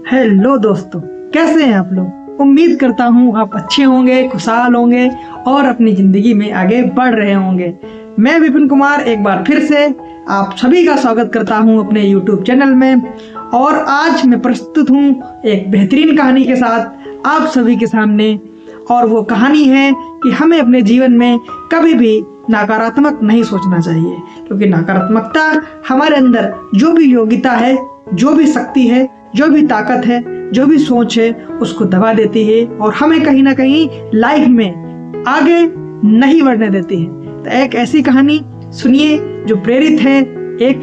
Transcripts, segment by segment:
Hello दोस्तों, कैसे हैं आप लोग। उम्मीद करता हूँ आप अच्छे होंगे, खुशहाल होंगे और अपनी ज़िंदगी में आगे बढ़ रहे होंगे। मैं विपिन कुमार एक बार फिर से आप सभी का स्वागत करता हूँ अपने YouTube चैनल में। और आज मैं प्रस्तुत हूँ एक बेहतरीन कहानी के साथ आप सभी के सामने। और वो कहानी है कि हमें अपने जीवन में कभी भी नकारात्मक नहीं सोचना चाहिए, क्योंकि नकारात्मकता हमारे अंदर जो भी योग्यता है, जो भी शक्ति है, जो भी ताकत है, जो भी सोच है, उसको दबा देती है और हमें कहीं ना कहीं लाइफ में आगे नहीं बढ़ने देती है। तो एक ऐसी कहानी सुनिए जो प्रेरित है, एक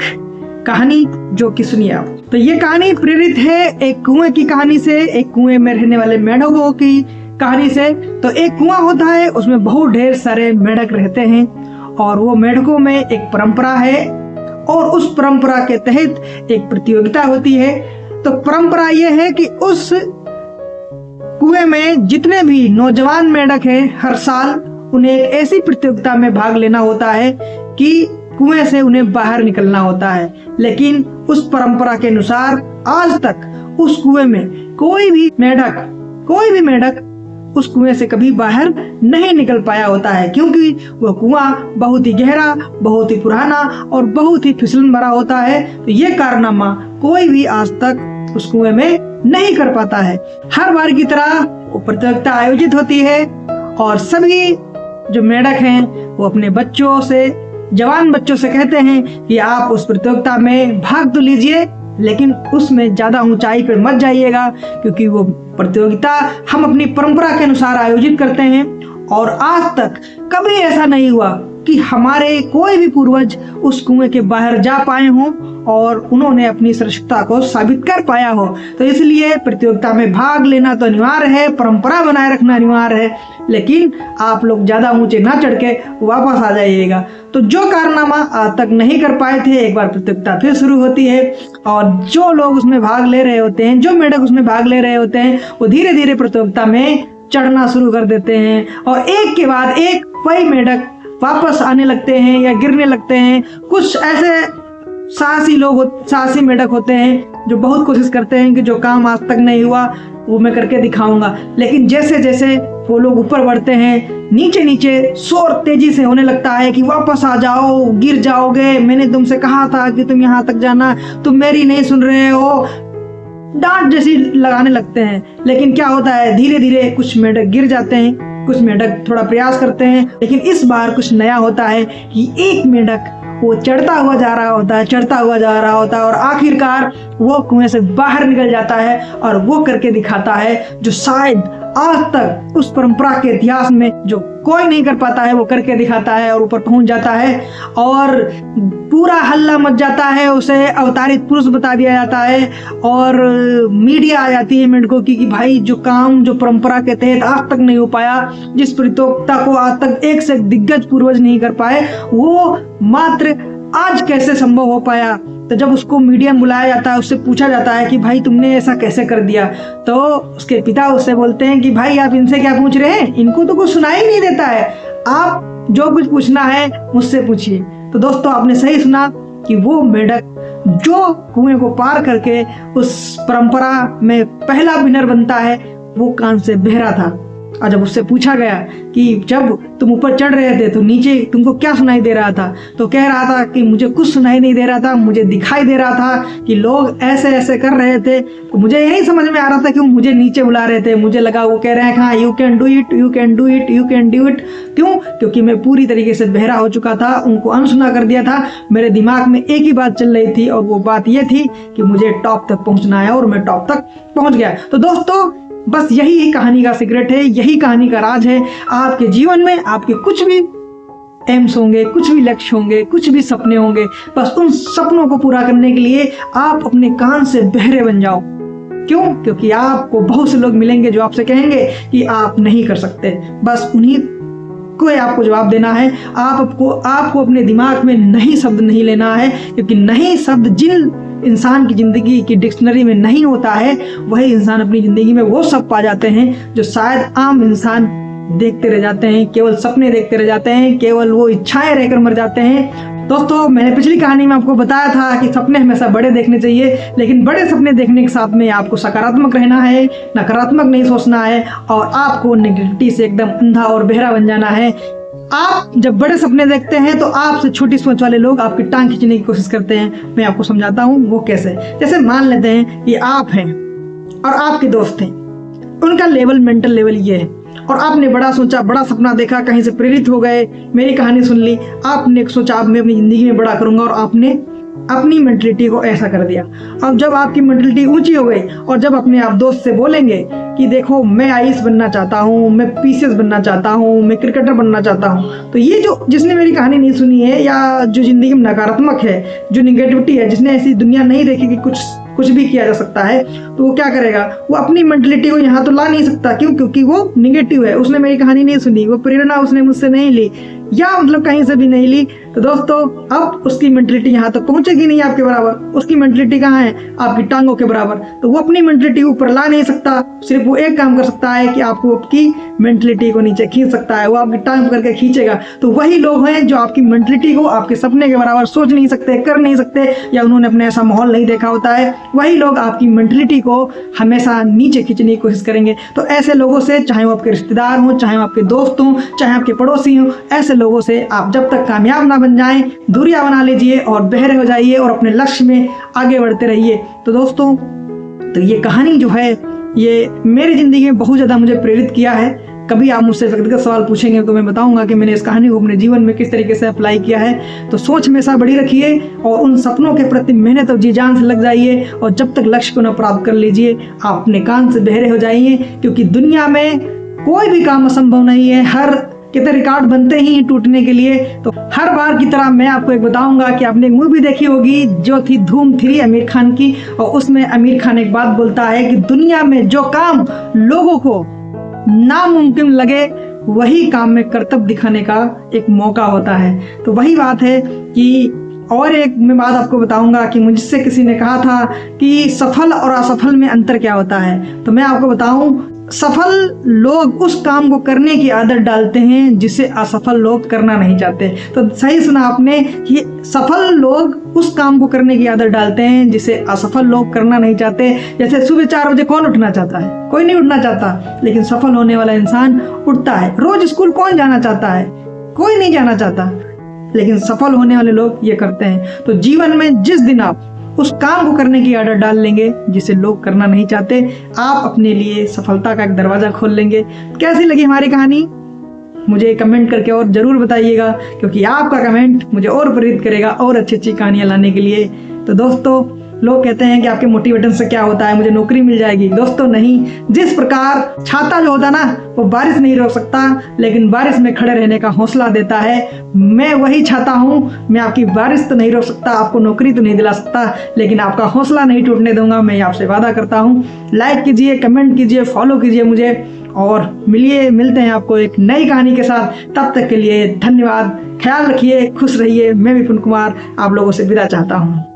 कहानी जो कि सुनिए आप। तो ये कहानी प्रेरित है एक कुएं की कहानी से, एक कुएं में रहने वाले मेढकों की कहानी से। तो एक कुआं होता है, उसमें बहुत ढेर सारे मेढक रहते हैं और वो मेढकों में एक परंपरा है और उस परंपरा के तहत एक प्रतियोगिता होती है। तो परंपरा ये है कि उस कुएं में जितने भी नौजवान मेढक हैं, हर साल उन्हें एक ऐसी प्रतियोगिता में भाग लेना होता है कि कुएं से उन्हें बाहर निकलना होता है। लेकिन उस परंपरा के अनुसार आज तक उस कुएं में कोई भी मेढक उस कुएं से कभी बाहर नहीं निकल पाया होता है, क्योंकि वो कुआं बहुत ही गहरा, बहुत ही पुराना और बहुत ही फिसलन भरा होता है। तो ये कारनामा कोई भी आज तक उस कुएं में नहीं कर पाता है। हर बार की तरह वो प्रतियोगिता आयोजित होती है और सभी जो मेढक हैं वो अपने जवान बच्चों से कहते हैं कि आप उस प्रतियोगिता में भाग तो लीजिए, लेकिन उसमें ज्यादा ऊंचाई पर मत जाइएगा, क्योंकि वो प्रतियोगिता हम अपनी परंपरा के अनुसार आयोजित करते हैं। और आज तक कभी ऐसा नहीं हुआ कि हमारे कोई भी पूर्वज उस कुएं के बाहर जा पाए हों और उन्होंने अपनी श्रेष्ठता को साबित कर पाया हो। तो इसलिए प्रतियोगिता में भाग लेना तो अनिवार्य है, परंपरा बनाए रखना अनिवार्य है, लेकिन आप लोग ज्यादा ऊंचे ना चढ़ के वापस आ जाइएगा। तो जो कारनामा आज तक नहीं कर पाए थे, एक बार प्रतियोगिता फिर शुरू होती है और जो लोग उसमें भाग ले रहे होते हैं, जो मेढक उसमें भाग ले रहे होते हैं, वो धीरे धीरे प्रतियोगिता में चढ़ना शुरू कर देते हैं और एक के बाद एक कई मेढक वापस आने लगते हैं या गिरने लगते हैं। कुछ ऐसे साहसी मेढक होते हैं जो बहुत कोशिश करते हैं कि जो काम आज तक नहीं हुआ वो मैं करके दिखाऊंगा, लेकिन जैसे जैसे वो लोग ऊपर बढ़ते हैं, नीचे नीचे शोर तेजी से होने लगता है कि वापस आ जाओ, गिर जाओगे, मैंने तुमसे कहा था कि तुम यहाँ तक जाना, तुम मेरी नहीं सुन रहे हो, डांट जैसी लगाने लगते हैं। लेकिन क्या होता है, धीरे धीरे कुछ मेढक गिर जाते हैं, कुछ मेढक थोड़ा प्रयास करते हैं, लेकिन इस बार कुछ नया होता है कि एक मेढक वो चढ़ता हुआ जा रहा होता है और आखिरकार वो कुएं से बाहर निकल जाता है और वो करके दिखाता है जो शायद आज तक उस परंपरा के इतिहास में जो कोई नहीं कर पाता है, वो करके दिखाता है और ऊपर पहुंच जाता है और पूरा हल्ला मच जाता है। उसे अवतारित पुरुष बता दिया जाता है और मीडिया आ जाती है मेढकों की कि भाई जो काम जो परंपरा के तहत आज तक नहीं हो पाया, जिस प्रतियोगिता को आज तक एक से दिग्गज पूर्वज नहीं कर पाए, वो मात्र आज कैसे संभव हो पाया। तो जब उसको मीडिया में बुलाया जाता है, उससे पूछा जाता है कि भाई तुमने ऐसा कैसे कर दिया, तो उसके पिता उससे बोलते हैं कि भाई आप इनसे क्या पूछ रहे हैं, इनको तो कुछ सुनाई नहीं देता है, आप जो कुछ पूछना है मुझसे पूछिए। तो दोस्तों, आपने सही सुना कि वो मेढक जो कुएं को पार करके उस परंपरा में पहला विनर बनता है, वो कान से बहरा था। और जब उससे पूछा गया कि जब तुम ऊपर चढ़ रहे थे तो नीचे तुमको क्या सुनाई दे रहा था, तो कह रहा था कि मुझे कुछ सुनाई नहीं दे रहा था, मुझे दिखाई दे रहा था कि लोग ऐसे ऐसे कर रहे थे, तो मुझे यही समझ में आ रहा था कि मुझे नीचे बुला रहे थे। मुझे लगा वो कह रहे हैं हाँ you can do it, you can do it, you can do it. क्यों? क्योंकि मैं पूरी तरीके से बहरा हो चुका था, उनको अनसुना कर दिया था। मेरे दिमाग में एक ही बात चल रही थी और वो बात ये थी कि मुझे टॉप तक पहुंचना है और मैं टॉप तक पहुंच गया। तो दोस्तों, बस यही कहानी का सीक्रेट है, यही कहानी का राज है। आपके जीवन में आपके कुछ भी एम्स होंगे, कुछ भी लक्ष्य होंगे, कुछ भी सपने होंगे, बस उन सपनों को पूरा करने के लिए आप अपने कान से बहरे बन जाओ। क्यों? क्योंकि आपको बहुत से लोग मिलेंगे जो आपसे कहेंगे कि आप नहीं कर सकते। बस उन्हीं को आपको जवाब देना है। आपको अपने दिमाग में नहीं शब्द नहीं लेना है, क्योंकि नहीं शब्द जिन इंसान की जिंदगी की डिक्शनरी में नहीं होता है, वही इंसान अपनी जिंदगी में वो सब पा जाते हैं जो शायद आम इंसान देखते रह जाते हैं, केवल सपने देखते रह जाते हैं, केवल वो इच्छाएं रहकर मर जाते हैं। दोस्तों मैंने पिछली कहानी में आपको बताया था कि सपने हमेशा बड़े देखने चाहिए, लेकिन बड़े सपने देखने के साथ में आपको सकारात्मक रहना है, नकारात्मक नहीं सोचना है और आपको नेगेटिविटी से एकदम अंधा और बहरा बन जाना है। आप जब बड़े सपने देखते हैं तो आपसे छोटी सोच वाले लोग आपकी टांग खींचने की कोशिश करते हैं। मैं आपको समझाता हूँ वो कैसे। जैसे मान लेते हैं कि आप हैं और आपके दोस्त हैं, उनका लेवल मेंटल लेवल ये है और आपने बड़ा सोचा, बड़ा सपना देखा, कहीं से प्रेरित हो गए, मेरी कहानी सुन ली, आपने सोचा अब मैं अपनी ज़िंदगी में बड़ा करूंगा और आपने अपनी मेंटलिटी को ऐसा कर दिया। अब जब आपकी मेंटलिटी ऊंची हो गई और जब अपने आप दोस्त से बोलेंगे कि देखो मैं आईएएस बनना चाहता हूँ, मैं पीसीएस बनना चाहता हूँ, मैं क्रिकेटर बनना चाहता हूँ, तो ये जो जिसने मेरी कहानी नहीं सुनी है या जो जिंदगी में नकारात्मक है, जो निगेटिविटी है, जिसने ऐसी दुनिया नहीं देखी कि कुछ भी किया जा सकता है, तो वो क्या करेगा, वो अपनी मेंटलिटी को यहाँ तो ला नहीं सकता। क्यों? क्योंकि वो निगेटिव है, उसने मेरी कहानी नहीं सुनी, वो प्रेरणा उसने मुझसे नहीं ली या मतलब कहीं से भी नहीं ली। तो दोस्तों अब उसकी मेंटलिटी यहाँ तक पहुंचेगी नहीं आपके बराबर। उसकी मेंटलिटी कहाँ है? आपकी टांगों के बराबर। तो वो अपनी मेंटलिटी ऊपर ला नहीं सकता। सिर्फ वो एक काम कर सकता है कि आपको आपकी मेंटलिटी को नीचे खींच सकता है, वो आपकी टांग करके खींचेगा। तो वही लोग हैं जो आपकी मेंटलिटी को आपके सपने के बराबर सोच नहीं सकते, कर नहीं सकते, या उन्होंने अपने ऐसा माहौल नहीं देखा होता है। वही लोग आपकी मेंटलिटी को हमेशा नीचे खींचने की कोशिश करेंगे। तो ऐसे लोगों से, चाहे वो आपके रिश्तेदार हों, चाहे वो आपके दोस्त हों, चाहे आपके पड़ोसी हों, ऐसे लोगों से आप जब तक कामयाब ना बन जाएं, दूरियां बना लीजिए और बहरे हो जाइए और अपने लक्ष्य में आगे बढ़ते रहिए। तो दोस्तों तो ये कहानी जो है ये मेरी ज़िंदगी में बहुत ज़्यादा मुझे प्रेरित किया है। कभी आप मुझसे व्यक्तिगत सवाल पूछेंगे तो मैं बताऊंगा कि मैंने इस कहानी को अपने जीवन में किस तरीके से अप्लाई किया है। तो सोच हमेशा बड़ी रखिए और उन सपनों के प्रति मेहनत और जी जान से लग जाइए और जब तक लक्ष्य को न प्राप्त कर लीजिए आप अपने काम से बहरे हो जाइए। क्योंकि दुनिया में कोई भी काम असंभव नहीं है, हर कितने रिकॉर्ड बनते ही टूटने के लिए। तो हर बार की तरह मैं आपको एक बताऊंगा कि आपने एक मूवी देखी होगी जो थी धूम 3 आमिर खान की, और उसमें आमिर खान एक बात बोलता है कि दुनिया में जो काम लोगों को नामुमकिन लगे वही काम में कर्तव्य दिखाने का एक मौका होता है। तो वही बात है कि और एक मैं बात आपको बताऊंगा कि मुझसे किसी ने कहा था कि सफल और असफल में अंतर क्या होता है। तो मैं आपको बताऊं, सफल लोग उस काम को करने की आदत डालते हैं जिसे असफल लोग करना नहीं चाहते। तो सही सुना आपने कि सफल लोग उस काम को करने की आदत डालते हैं जिसे असफल लोग करना नहीं चाहते। जैसे सुबह 4 बजे कौन उठना चाहता है? कोई नहीं उठना चाहता, लेकिन सफल होने वाला इंसान उठता है। रोज स्कूल कौन जाना चाहता है? कोई नहीं जाना चाहता, लेकिन सफल होने वाले लोग ये करते हैं। तो जीवन में जिस दिन आप उस काम को करने की आदत डाल लेंगे जिसे लोग करना नहीं चाहते, आप अपने लिए सफलता का एक दरवाजा खोल लेंगे। कैसी लगी हमारी कहानी मुझे कमेंट करके और जरूर बताइएगा, क्योंकि आपका कमेंट मुझे और प्रेरित करेगा और अच्छी अच्छी कहानियां लाने के लिए। तो दोस्तों लोग कहते हैं कि आपके मोटिवेशन से क्या होता है, मुझे नौकरी मिल जाएगी। दोस्तों नहीं, जिस प्रकार छाता जो होता है ना वो बारिश नहीं रोक सकता, लेकिन बारिश में खड़े रहने का हौसला देता है। मैं वही छाता हूँ, मैं आपकी बारिश तो नहीं रोक सकता, आपको नौकरी तो नहीं दिला सकता, लेकिन आपका हौसला नहीं टूटने दूंगा, मैं आपसे वादा करता हूँ। लाइक कीजिए, कमेंट कीजिए, फॉलो कीजिए मुझे और मिलते हैं आपको एक नई कहानी के साथ। तब तक के लिए धन्यवाद, ख्याल रखिए, खुश रहिए। मैं विपिन कुमार आप लोगों से विदा चाहता हूँ।